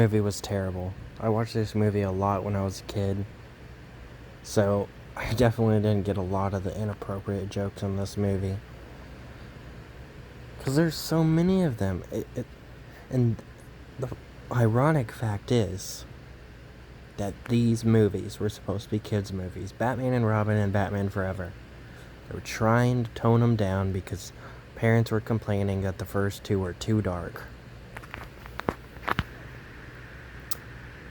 movie was terrible. I watched this movie a lot when I was a kid, so I definitely didn't get a lot of the inappropriate jokes in this movie. Because there's so many of them. And the ironic fact is that these movies were supposed to be kids' movies. Batman and Robin and Batman Forever. They were trying to tone them down because parents were complaining that the first two were too dark.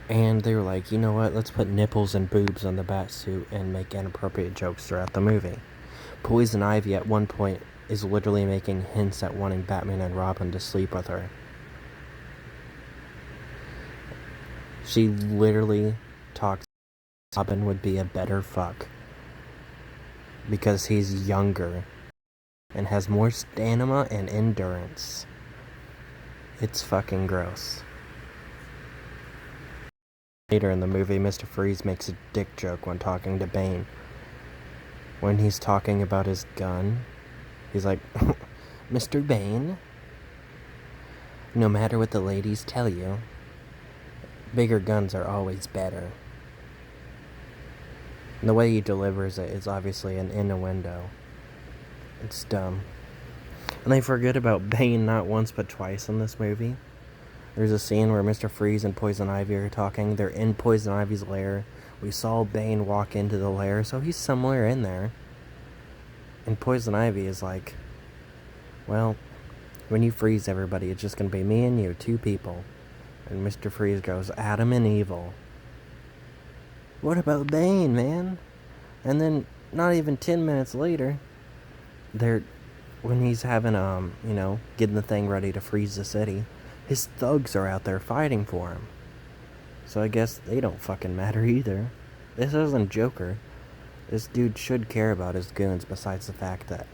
And they were like, you know what, let's put nipples and boobs on the Batsuit and make inappropriate jokes throughout the movie. Poison Ivy at one point is literally making hints at wanting Batman and Robin to sleep with her. She literally talks Robin would be a better fuck because he's younger and has more stamina and endurance. It's fucking gross. Later in the movie, Mr. Freeze makes a dick joke when talking to Bane. When he's talking about his gun, he's like, Mr. Bane, no matter what the ladies tell you, bigger guns are always better. And the way he delivers it is obviously an innuendo. It's dumb. And they forget about Bane not once but twice in this movie. There's a scene where Mr. Freeze and Poison Ivy are talking. They're in Poison Ivy's lair. We saw Bane walk into the lair, so he's somewhere in there. And Poison Ivy is like, well, when you freeze everybody, it's just gonna be me and you, two people. And Mr. Freeze goes, Adam and Evil. What about Bane, man? And then, not even 10 minutes later, when he's having, getting the thing ready to freeze the city, his thugs are out there fighting for him. So I guess they don't fucking matter either. This isn't Joker. This dude should care about his goons besides the fact that,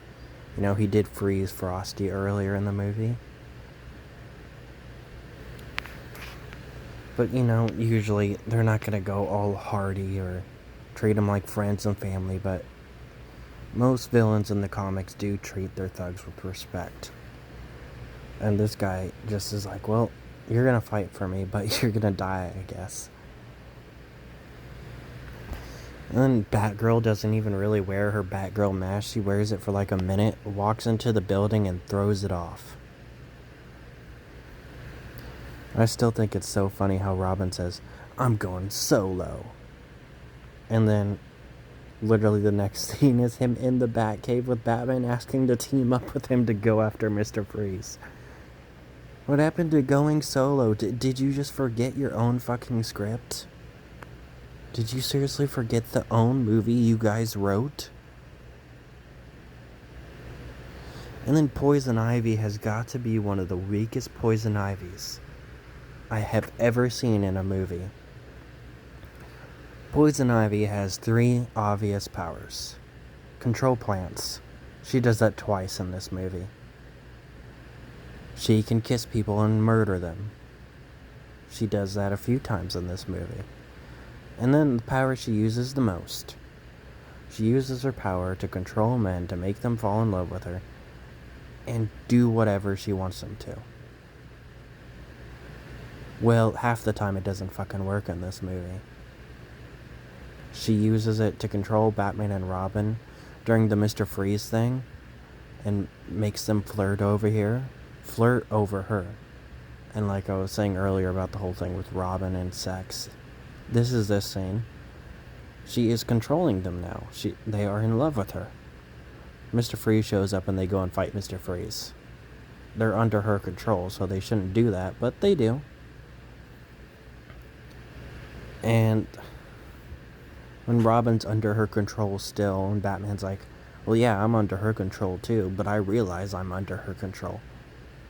he did freeze Frosty earlier in the movie. But, usually they're not gonna go all hardy or treat them like friends and family, but most villains in the comics do treat their thugs with respect. And this guy just is like, well, you're gonna fight for me, but you're gonna die, I guess. And then Batgirl doesn't even really wear her Batgirl mask. She wears it for like a minute, walks into the building, and throws it off. I still think it's so funny how Robin says, I'm going solo. And then, literally the next scene is him in the Batcave with Batman asking to team up with him to go after Mr. Freeze. What happened to going solo? Did you just forget your own fucking script? Did you seriously forget the own movie you guys wrote? And then Poison Ivy has got to be one of the weakest Poison Ivies I have ever seen in a movie. Poison Ivy has 3 obvious powers. Control plants. She does that twice in this movie. She can kiss people and murder them. She does that a few times in this movie. And then the power she uses the most. She uses her power to control men to make them fall in love with her and do whatever she wants them to. Well, half the time it doesn't fucking work in this movie. She uses it to control Batman and Robin during the Mr. Freeze thing and makes them flirt over her. And like I was saying earlier about the whole thing with Robin and sex, this is this scene. She is controlling them now. They are in love with her. Mr. Freeze shows up and they go and fight Mr. Freeze. They're under her control, so they shouldn't do that, but they do. And when Robin's under her control still, and Batman's like, well, yeah, I'm under her control too, but I realize I'm under her control.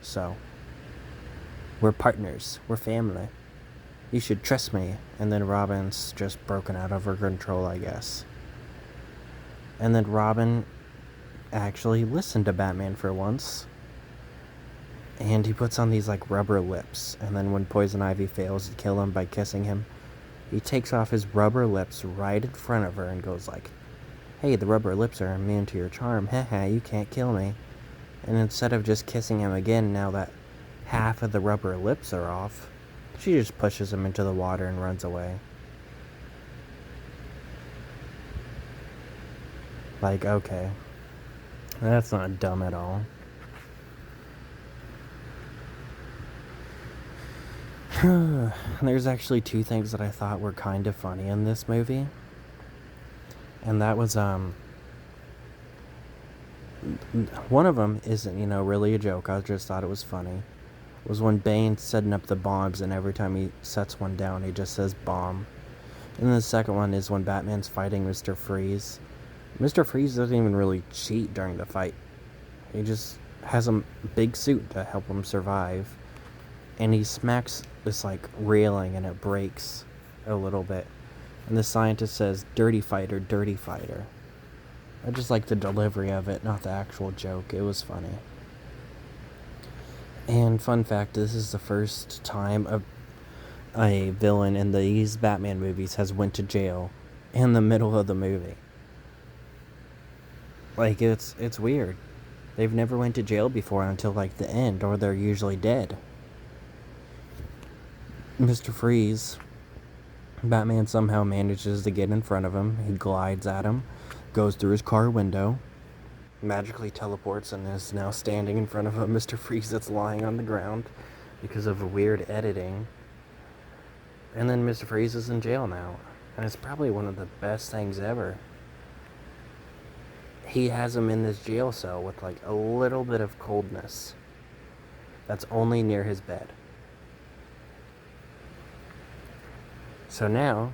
So, we're partners. We're family. You should trust me. And then Robin's just broken out of her control, I guess. And then Robin actually listened to Batman for once. And he puts on these like rubber lips. And then when Poison Ivy fails to kill him by kissing him, he takes off his rubber lips right in front of her and goes like, hey, the rubber lips are immune to your charm. Haha, you can't kill me. And instead of just kissing him again, now that half of the rubber lips are off, She just pushes him into the water and runs away. Like, okay. That's not dumb at all. There's actually two things that I thought were kind of funny in this movie. And that was, one of them isn't, really a joke. I just thought it was funny. It was when Bane's setting up the bombs, and every time he sets one down, he just says bomb. And then the second one is when Batman's fighting Mr. Freeze. Mr. Freeze doesn't even really cheat during the fight. He just has a big suit to help him survive. And he smacks this, railing, and it breaks a little bit. And the scientist says, dirty fighter, dirty fighter. I just like the delivery of it, not the actual joke. It was funny. And fun fact, this is the first time a villain in these Batman movies has went to jail in the middle of the movie. It's weird. They've never went to jail before until, the end, or they're usually dead. Mr. Freeze, Batman somehow manages to get in front of him. He glides at him, goes through his car window, magically teleports, and is now standing in front of a Mr. Freeze that's lying on the ground because of weird editing. And then Mr. Freeze is in jail now. And it's probably one of the best things ever. He has him in this jail cell with a little bit of coldness that's only near his bed. So now,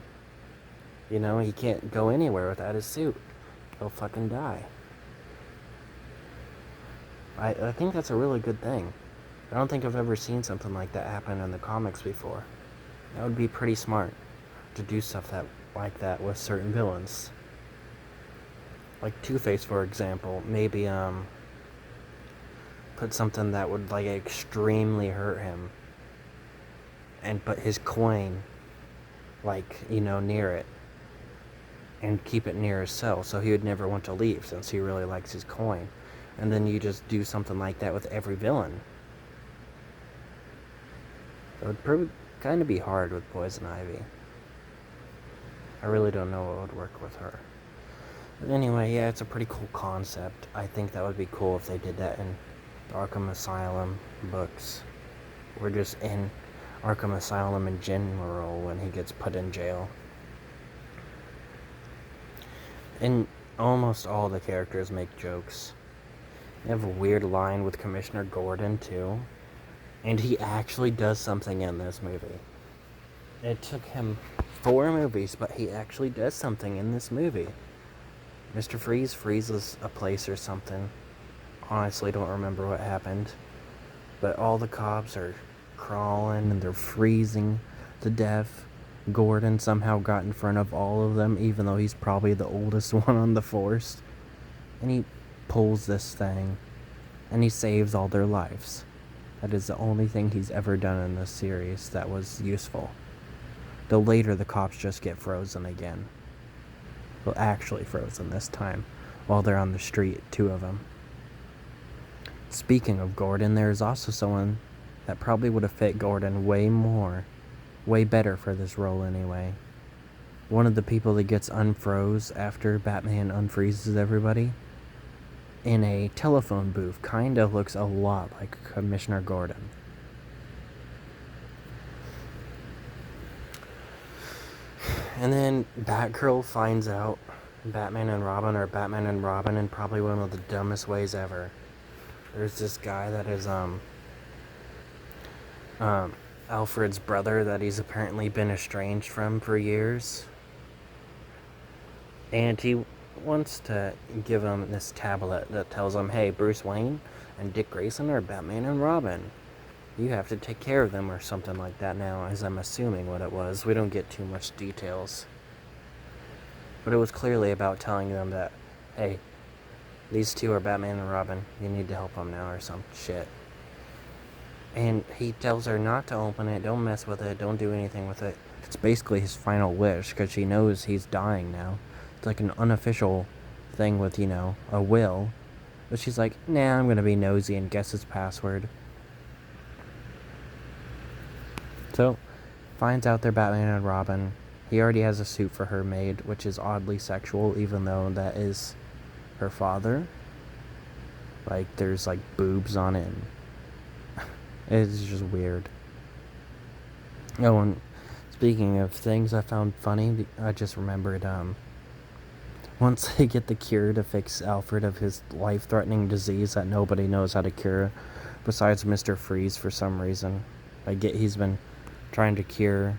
he can't go anywhere without his suit. He'll fucking die. I think that's a really good thing. I don't think I've ever seen something like that happen in the comics before. That would be pretty smart to do stuff like that with certain villains. Like Two-Face, for example. Maybe put something that would extremely hurt him, and put his coin near it, and keep it near his cell so he would never want to leave since he really likes his coin. And then you just do something like that with every villain. It would kind of be hard with Poison Ivy. I really don't know what would work with her. But anyway, yeah, it's a pretty cool concept. I think that would be cool if they did that in the Arkham Asylum books. Or just in Arkham Asylum in general when he gets put in jail. And almost all the characters make jokes. They have a weird line with Commissioner Gordon, too. And he actually does something in this movie. It took him 4 movies, but he actually does something in this movie. Mr. Freeze freezes a place or something. Honestly, don't remember what happened. But all the cops are crawling and they're freezing to death. Gordon somehow got in front of all of them, even though he's probably the oldest one on the force. And he pulls this thing, and he saves all their lives. That is the only thing he's ever done in this series that was useful. Though later the cops just get frozen again. Well, actually frozen this time, while they're on the street, 2 of them. Speaking of Gordon, there's also someone that probably would have fit Gordon way better for this role anyway. One of the people that gets unfroze after Batman unfreezes everybody in a telephone booth kinda looks a lot like Commissioner Gordon. And then Batgirl finds out Batman and Robin are Batman and Robin in probably one of the dumbest ways ever. There's this guy that is Alfred's brother that he's apparently been estranged from for years. And he wants to give him this tablet that tells him, hey, Bruce Wayne and Dick Grayson are Batman and Robin. You have to take care of them, or something like that now, as I'm assuming what it was. We don't get too much details. But it was clearly about telling them that, hey, these 2 are Batman and Robin. You need to help them now, or some shit. And he tells her not to open it, don't mess with it, don't do anything with it. It's basically his final wish, because she knows he's dying now. It's like an unofficial thing with, a will. But she's like, nah, I'm gonna be nosy and guess his password. So, finds out they're Batman and Robin. He already has a suit for her made, which is oddly sexual, even though that is her father. Like, there's, like, boobs on it. It's just weird. Oh, and speaking of things I found funny, I just remembered, once they get the cure to fix Alfred of his life-threatening disease that nobody knows how to cure, besides Mr. Freeze for some reason. I get he's been trying to cure,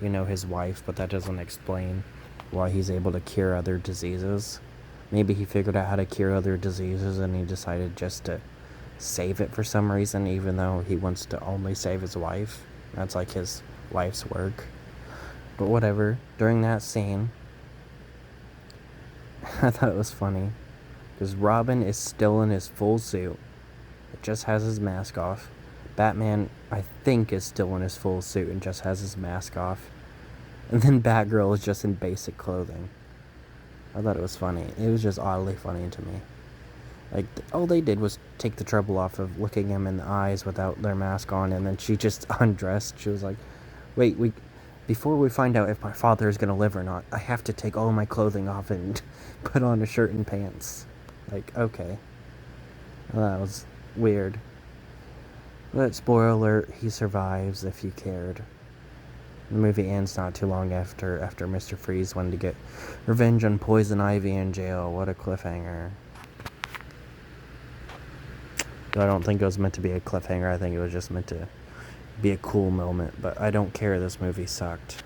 his wife, but that doesn't explain why he's able to cure other diseases. Maybe he figured out how to cure other diseases and he decided just to save it for some reason, even though he wants to only save his wife. That's like his life's work. But whatever. During that scene, I thought it was funny because Robin is still in his full suit. It just has his mask off. Batman, I think, is still in his full suit and just has his mask off. And then Batgirl is just in basic clothing. I thought it was funny. It was just oddly funny to me. Like, all they did was take the trouble off of looking him in the eyes without their mask on, and then she just undressed. She was like, wait, before we find out if my father is going to live or not, I have to take all my clothing off and put on a shirt and pants. Like, okay. Well, that was weird. But spoiler alert, he survives if you cared. The movie ends not too long after Mr. Freeze wanted to get revenge on Poison Ivy in jail. What a cliffhanger. I don't think it was meant to be a cliffhanger. I think it was just meant to be a cool moment. But I don't care. This movie sucked.